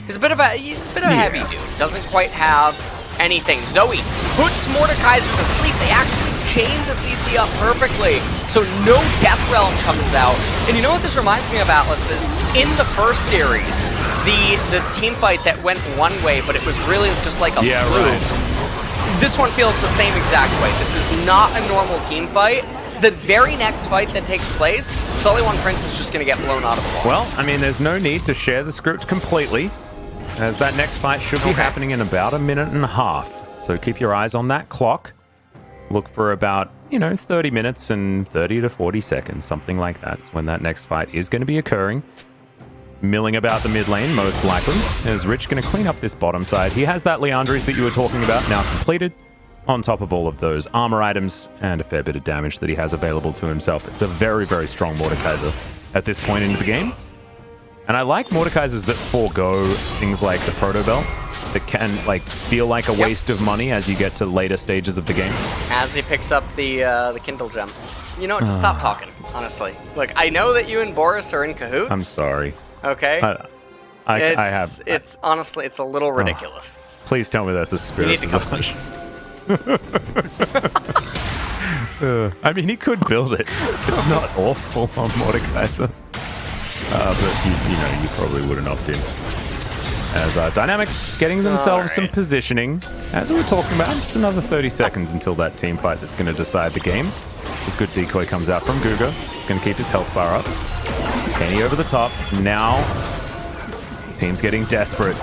is a bit of a heavy dude. Doesn't quite have anything. Zoe puts Mordekaiser to sleep. They actually chain the CC up perfectly, so no Death Realm comes out. And you know what this reminds me of, Atlas, is in the first series, the team fight that went one way, but it was really just like a fluke. Right. This one feels the same exact way. This is not a normal team fight. The very next fight that takes place, SeolHaeOne Prince is just going to get blown out of the water. Well, I mean, there's no need to share the script completely, as that next fight should be happening in about 1.5 minutes. So keep your eyes on that clock. Look for about, 30 minutes and 30 to 40 seconds, something like that, when that next fight is going to be occurring. Milling about the mid lane, most likely, as Rich going to clean up this bottom side. He has that Leandries that you were talking about now completed, on top of all of those armor items and a fair bit of damage that he has available to himself. It's a very, very strong Mordekaiser at this point into the game. And I like Mordekaisers that forego things like the Proto Belt, that can feel like a waste of money as you get to later stages of the game. As he picks up the Kindle gem. You know what, just stop talking, honestly. Look, I know that you and Boris are in cahoots. I'm sorry. Okay? It's honestly, it's a little ridiculous. Please tell me that's a spirit possession. I mean, he could build it. It's not awful on Mordekaiser. But you probably wouldn't opt in. As Dynamics getting themselves some positioning. As we were talking about, it's another 30 seconds until that team fight that's going to decide the game. This good decoy comes out from Guga. Going to keep his health bar up. Kenny over the top. Now, team's getting desperate.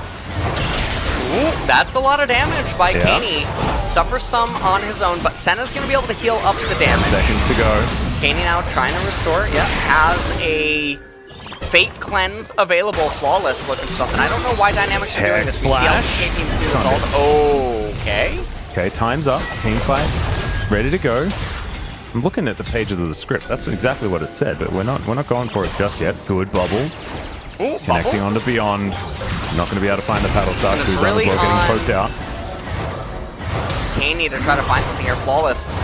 Ooh, that's a lot of damage by Kaney. Suffers some on his own, but Senna's going to be able to heal up the damage. 10 seconds to go. Kaney now trying to restore. Yep, has a Fate Cleanse available. Flawless looking for something. I don't know why Dynamics are doing this. We see LCK teams do this also. Okay, time's up. Team fight ready to go. I'm looking at the pages of the script. That's exactly what it said, but we're not going for it just yet. Good bubble. Ooh, connecting onto Beyond. Not going to be able to find the paddle star. Who's really as well getting poked out. Kaney to try to find something here. Flawless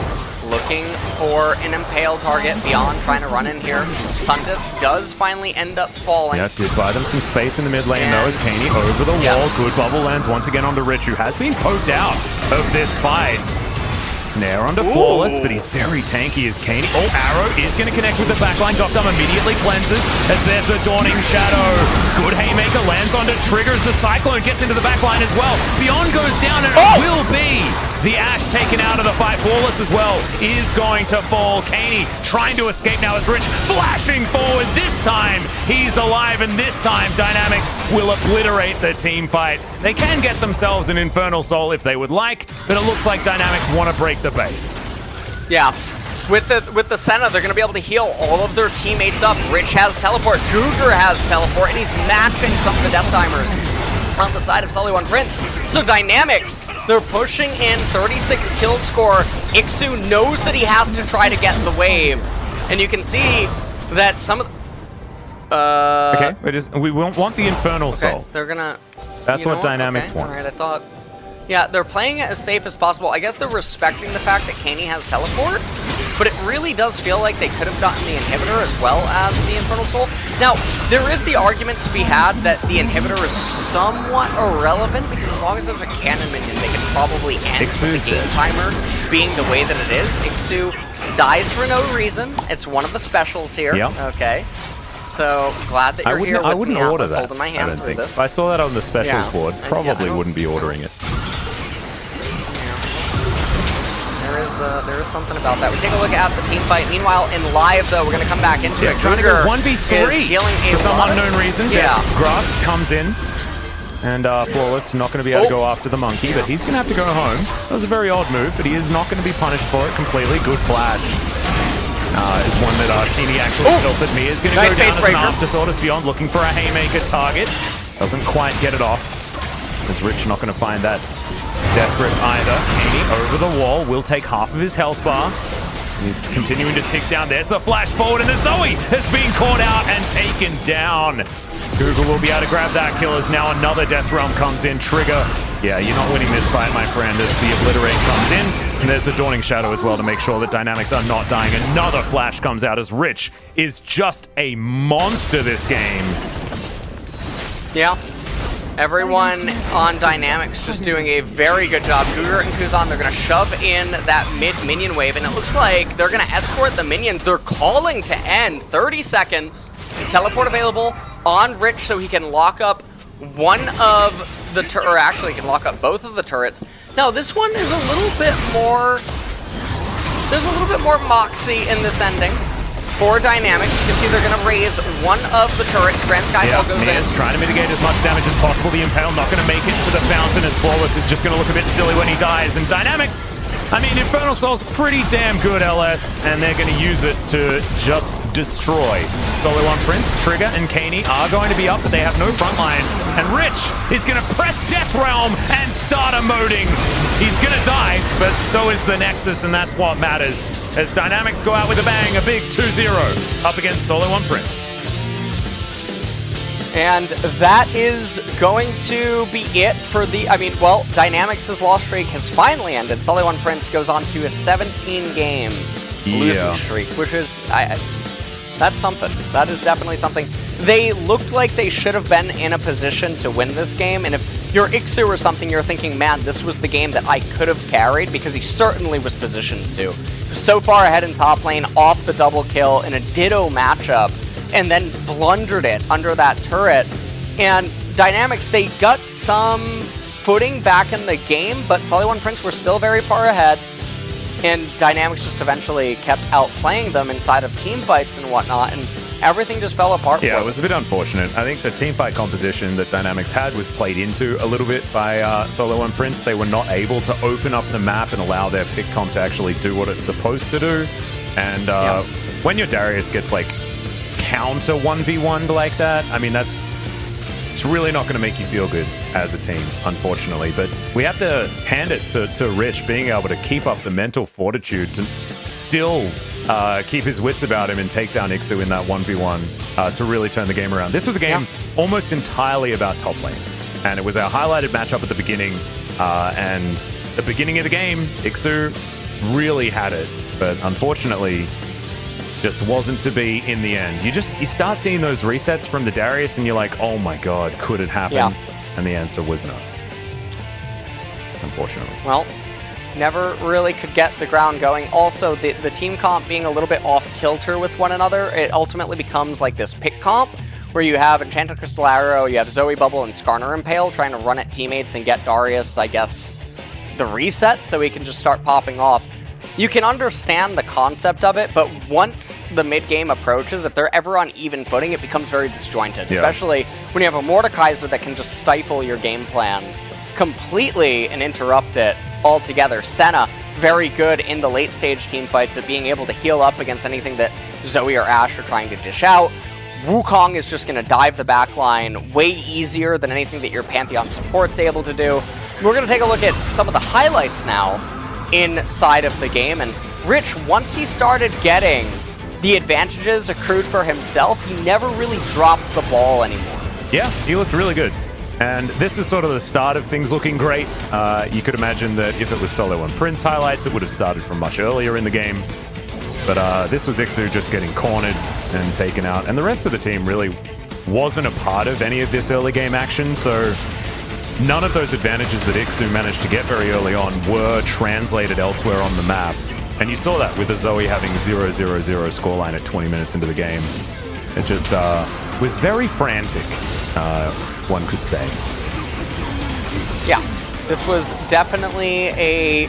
looking for an impale target. Beyond trying to run in here. Sundisk does finally end up falling. Yeah, did buy them some space in the mid lane though, as Kaney over the wall. Good bubble lands once again onto Rich, who has been poked out of this fight. Snare onto Flawless, but he's very tanky as Kaney. Oh, Arrow is going to connect with the backline. Dom immediately cleanses as there's a Dawning Shadow. Good Haymaker lands onto Triggers. The Cyclone gets into the backline as well. Beyond goes down and it will be the Ashe taken out of the fight. Flawless as well is going to fall. Kaney trying to escape now as Rich flashing forward. This time he's alive, and this time Dynamics will obliterate the team fight. They can get themselves an Infernal Soul if they would like, but it looks like Dynamics want to break the base. Yeah. With the Senna, they're going to be able to heal all of their teammates up. Rich has teleport. Cougar has teleport, and he's matching some of the death timers on the side of SeolHaeOne Prince. So Dynamics, they're pushing in 36 kill score. Ixu knows that he has to try to get the wave, and you can see that some of we won't want the Infernal Soul. They're gonna. That's what Dynamics wants. All right, I thought. Yeah, they're playing it as safe as possible. I guess they're respecting the fact that Kaney has teleport, but it really does feel like they could have gotten the inhibitor as well as the Infernal Soul. Now, there is the argument to be had that the inhibitor is somewhat irrelevant, because as long as there's a cannon minion, they can probably end the game timer being the way that it is. Ixu dies for no reason. It's one of the specials here. Yep. Okay. So, glad that you're here with me. I wouldn't order that. Holding my hand through this. If I saw that on the specials board, probably wouldn't be ordering it. There is something about that. We take a look at the team fight. Meanwhile, in live, though, we're going to come back into it. Trying to go 1v3 for some unknown reason. Grasp comes in, and Flawless not going to be able to go after the monkey, but he's going to have to go home. That was a very odd move, but he is not going to be punished for it completely. Good flash. Is one that Kaney actually filtered me. Is going to go down as an afterthought as Beyond looking for a Haymaker target. Doesn't quite get it off. Is Rich not going to find that death grip either. Katie over the wall will take half of his health bar. He's continuing to tick down. There's the flash forward, and the Zoe has been caught out and taken down. Google will be able to grab that kill as now another Death Realm comes in. Trigger. Yeah, you're not winning this fight, my friend, as the Obliterate comes in. And there's the Dawning Shadow as well to make sure that Dynamics are not dying. Another flash comes out as Rich is just a monster this game. Yeah. Everyone on Dynamics just doing a very good job. Cougar and Kuzan, they're going to shove in that mid-minion wave, and it looks like they're going to escort the minions. They're calling to end. 30 seconds. Teleport available on Rich so he can lock up one of the or actually he can lock up both of the turrets. Now, this one is a little bit more... There's a little bit more moxie in this ending. For Dynamics, you can see they're going to raise one of the turrets. Grand Skyfall goes in. Trying to mitigate as much damage as possible. The Impale not going to make it to the fountain, as Flawless is just going to look a bit silly when he dies. And Dynamics, I mean, Infernal Soul's pretty damn good, LS, and they're going to use it to just destroy. SeolHaeOne Prince, Trigger, and Kaney are going to be up, but they have no front lines. And Rich is going to press Death Realm and start emoting. He's going to die, but so is the Nexus, and that's what matters. As Dynamics go out with a bang, a big 2-0 up against SeolHaeOne Prince. And that is going to be it for the... I mean, well, Dynamics' loss streak has finally ended. SeolHaeOne Prince goes on to a 17-game losing streak, which is... that's something. That is definitely something. They looked like they should have been in a position to win this game, and if you're Ixu or something, you're thinking, man, this was the game that I could have carried, because he certainly was positioned to. So far ahead in top lane, off the double kill in a Ditto matchup, and then blundered it under that turret. And Dynamics, they got some footing back in the game, but SeolHaeOne Prince were still very far ahead. And Dynamics just eventually kept outplaying them inside of team fights and whatnot, and everything just fell apart. Yeah, it was a bit unfortunate. I think the teamfight composition that Dynamics had was played into a little bit by SeolHaeOne Prince. They were not able to open up the map and allow their pick comp to actually do what it's supposed to do. And when your Darius gets like counter 1v1'd like that, I mean, it's really not going to make you feel good as a team, unfortunately. But we have to hand it to Rich being able to keep up the mental fortitude to still keep his wits about him and take down Ixu in that 1v1 to really turn the game around. This was a game almost entirely about top lane. And it was our highlighted matchup at the beginning. And the beginning of the game, Ixu really had it. But unfortunately, just wasn't to be in the end. You start seeing those resets from the Darius and you're like, oh my god, could it happen? Yeah. And the answer was no. Unfortunately. Well, never really could get the ground going. Also, the team comp being a little bit off kilter with one another, it ultimately becomes like this pick comp where you have Enchanted Crystal Arrow, you have Zoe Bubble and Skarner Impale trying to run at teammates and get Darius, I guess, the reset so he can just start popping off. You can understand the concept of it, but once the mid-game approaches, if they're ever on even footing, it becomes very disjointed, especially when you have a Mordekaiser that can just stifle your game plan completely and interrupt it altogether. Senna, very good in the late-stage team fights at being able to heal up against anything that Zoe or Ashe are trying to dish out. Wukong is just going to dive the backline way easier than anything that your Pantheon support's able to do. We're going to take a look at some of the highlights now inside of the game, and Rich, once he started getting the advantages accrued for himself, he never really dropped the ball anymore. Yeah, he looked really good. And this is sort of the start of things looking great. You could imagine that if it was SeolHaeOne Prince highlights, it would have started from much earlier in the game. But this was Ixu just getting cornered and taken out. And the rest of the team really wasn't a part of any of this early game action, so none of those advantages that Ixu managed to get very early on were translated elsewhere on the map. And you saw that with the Zoe having 0-0-0 scoreline at 20 minutes into the game. It just was very frantic, one could say. Yeah, this was definitely a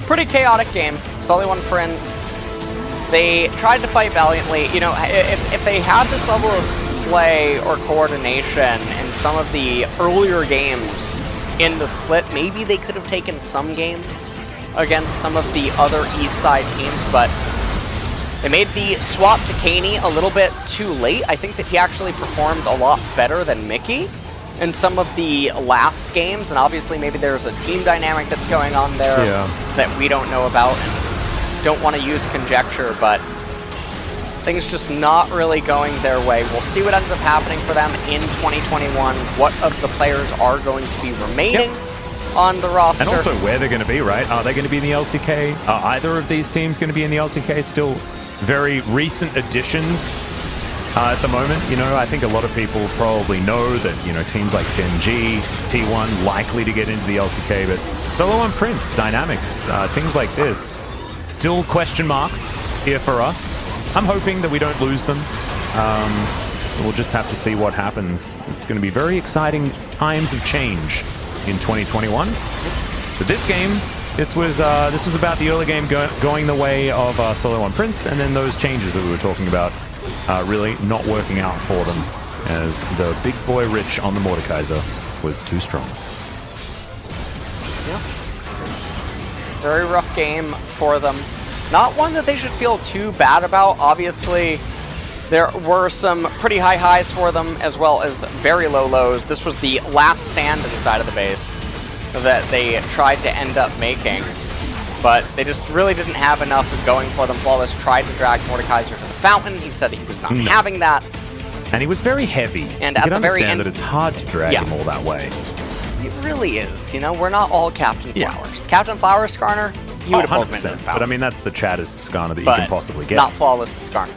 pretty chaotic game. SeolHaeOne Prince, they tried to fight valiantly. You know, if they had this level of play or coordination in some of the earlier games in the split, maybe they could have taken some games against some of the other East Side teams, but they made the swap to Kaney a little bit too late. I think that he actually performed a lot better than Mickey in some of the last games, and obviously maybe there's a team dynamic that's going on there that we don't know about and don't want to use conjecture, but things just not really going their way. We'll see what ends up happening for them in 2021. What of the players are going to be remaining on the roster. And also where they're going to be, right? Are they going to be in the LCK? Are either of these teams going to be in the LCK? Still very recent additions at the moment. You know, I think a lot of people probably know that, you know, teams like Genji, T1 likely to get into the LCK, but SeolHaeOne Prince, Dynamics, teams like this, still question marks here for us. I'm hoping that we don't lose them. We'll just have to see what happens. It's going to be very exciting times of change in 2021. But this game, this was about the early game going the way of SeolHaeOne Prince, and then those changes that we were talking about really not working out for them, as the big boy Rich on the Mordekaiser was too strong. Yeah. Very rough game for them. Not one that they should feel too bad about. Obviously, there were some pretty high highs for them, as well as very low lows. This was the last stand inside of the base that they tried to end up making, but they just really didn't have enough going for them. Flawless tried to drag Mordekaiser to the fountain. He said he was not having that. And he was very heavy. And you at can the very understand end, that it's hard to drag him all that way. It really is. You know, we're not all Captain Flowers. Captain Flowers, Skarner, you would have pulled him into the fountain. But I mean, that's the chattest Skarner that you can possibly get. Not flawless Skarner.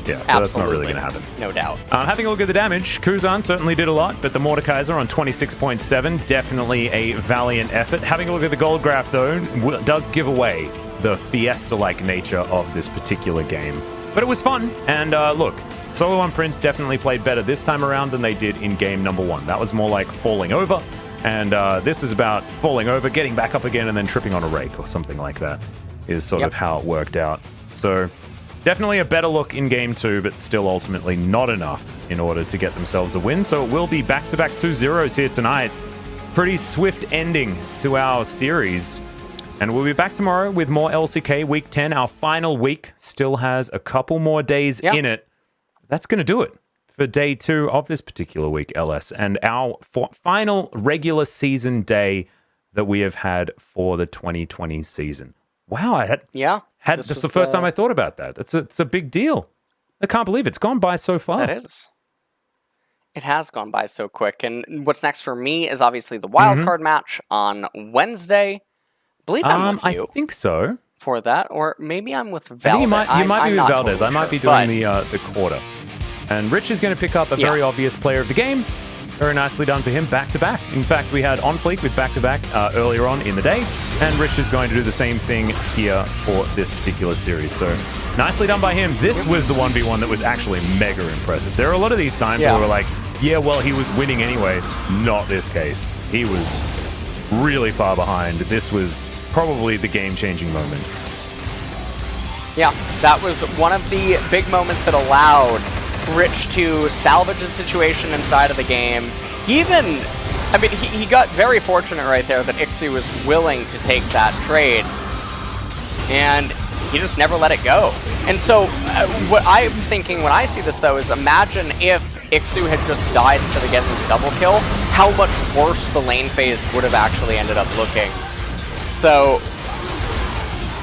Yeah, so that's not really going to happen. No doubt. Having a look at the damage, Kuzan certainly did a lot, but the Mordekaiser on 26.7, definitely a valiant effort. Having a look at the gold graph, though, does give away the fiesta-like nature of this particular game. But it was fun, and look, SeolHaeOne Prince definitely played better this time around than they did in game number 1. That was more like falling over, and this is about falling over, getting back up again, and then tripping on a rake or something like that is sort of how it worked out. So definitely a better look in game 2, but still ultimately not enough in order to get themselves a win. So it will be back-to-back 2-0s here tonight. Pretty swift ending to our series. And we'll be back tomorrow with more LCK Week 10. Our final week still has a couple more days in it. That's going to do it for day 2 of this particular week, LS. And our final regular season day that we have had for the 2020 season. Wow, that's the first time I thought about that. It's a big deal. I can't believe it's gone by so fast. That is. It has gone by so quick. And what's next for me is obviously the wildcard match on Wednesday. I believe I'm with you. I think so. For that, or maybe I'm with Valdez. You might be with Valdez. Totally I might be doing the quarter. And Rich is going to pick up a very obvious player of the game. Very nicely done for him, back-to-back. In fact, we had On Fleek with back-to-back earlier on in the day, and Rich is going to do the same thing here for this particular series. So, nicely done by him. This was the 1v1 that was actually mega impressive. There are a lot of these times where we're like, yeah, well, he was winning anyway. Not this case. He was really far behind. This was probably the game-changing moment. Yeah, that was one of the big moments that allowed Rich to salvage a situation inside of the game. He got very fortunate right there that Ixu was willing to take that trade, and he just never let it go. And so what I'm thinking when I see this, though, is imagine if Ixu had just died instead of getting the double kill, how much worse the lane phase would have actually ended up looking. So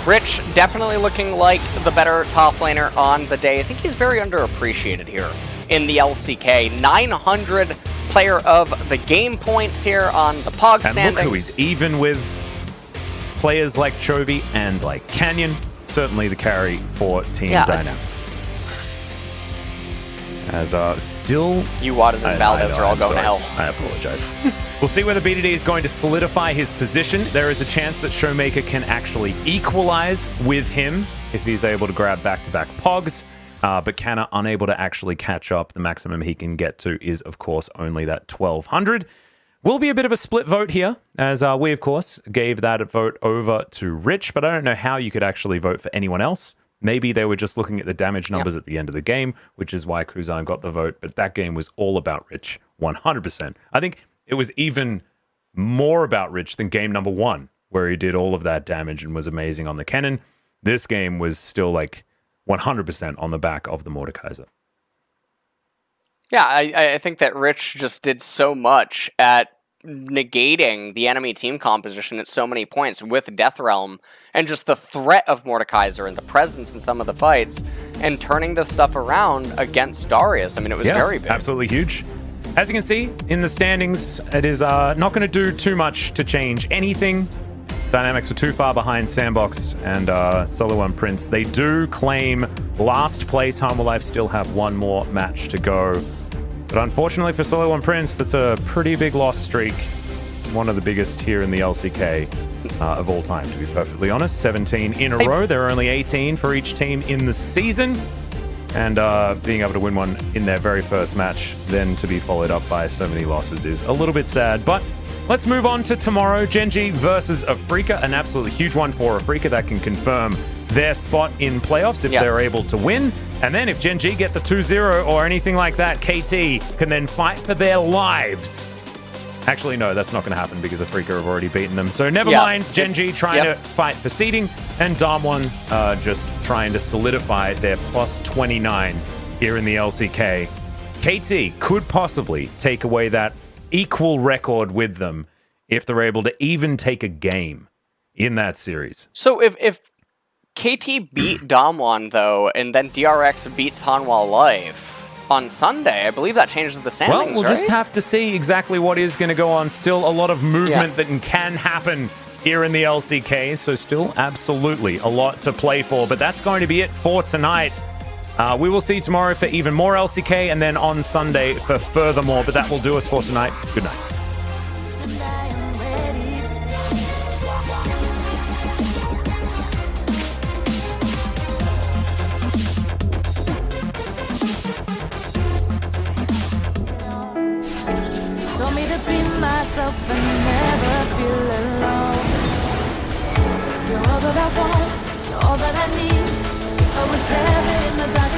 Rich definitely looking like the better top laner on the day. I think he's very underappreciated here in the LCK. 900 player of the game points here on the POG standings. And look who he's even with players like Chovy and like Canyon. Certainly the carry for Team Dynamics. As still... You, Wadded, and Valdez are all going to hell. I apologize. We'll see whether BDD is going to solidify his position. There is a chance that Showmaker can actually equalize with him if he's able to grab back-to-back Pogs. But Canna unable to actually catch up. The maximum he can get to is, of course, only that 1200. Will be a bit of a split vote here, as we, of course, gave that vote over to Rich, but I don't know how you could actually vote for anyone else. Maybe they were just looking at the damage numbers at the end of the game, which is why Kuzan got the vote, but that game was all about Rich, 100%. I think it was even more about Rich than game number 1, where he did all of that damage and was amazing on the cannon. This game was still like 100% on the back of the Mordekaiser. Yeah, I think that Rich just did so much at negating the enemy team composition at so many points with Death Realm, and just the threat of Mordekaiser and the presence in some of the fights, and turning the stuff around against Darius. I mean, it was very big. Absolutely huge. As you can see in the standings, it is not going to do too much to change anything. Dynamics were too far behind Sandbox and SeolHaeOne Prince. They do claim last place. Humble Life still have one more match to go. But unfortunately for SeolHaeOne Prince, that's a pretty big loss streak. One of the biggest here in the LCK of all time, to be perfectly honest. 17 in a row. There are only 18 for each team in the season. And being able to win one in their very first match, then to be followed up by so many losses is a little bit sad. But let's move on to tomorrow. Genji versus Afrika, an absolutely huge one for Afrika that can confirm their spot in playoffs if they're able to win. And then if Genji get the 2-0 or anything like that, KT can then fight for their lives. Actually, no, that's not going to happen because Afrika have already beaten them. So never mind. Genji trying to fight for seeding, and Damwon just trying to solidify their plus 29 here in the LCK. KT could possibly take away that equal record with them if they're able to even take a game in that series. So if KT beat Damwon, though, and then DRX beats Hanwha Life on Sunday, I believe that changes the standings, Well, we'll just have to see exactly what is going to go on. Still a lot of movement that can happen here in the LCK, so still absolutely a lot to play for. But that's going to be it for tonight. We will see tomorrow for even more LCK, and then on Sunday for furthermore. But that will do us for tonight. Good night. Told me to be myself and never feel alone. You're all that I want, you're all that I need. If I was ever in the dark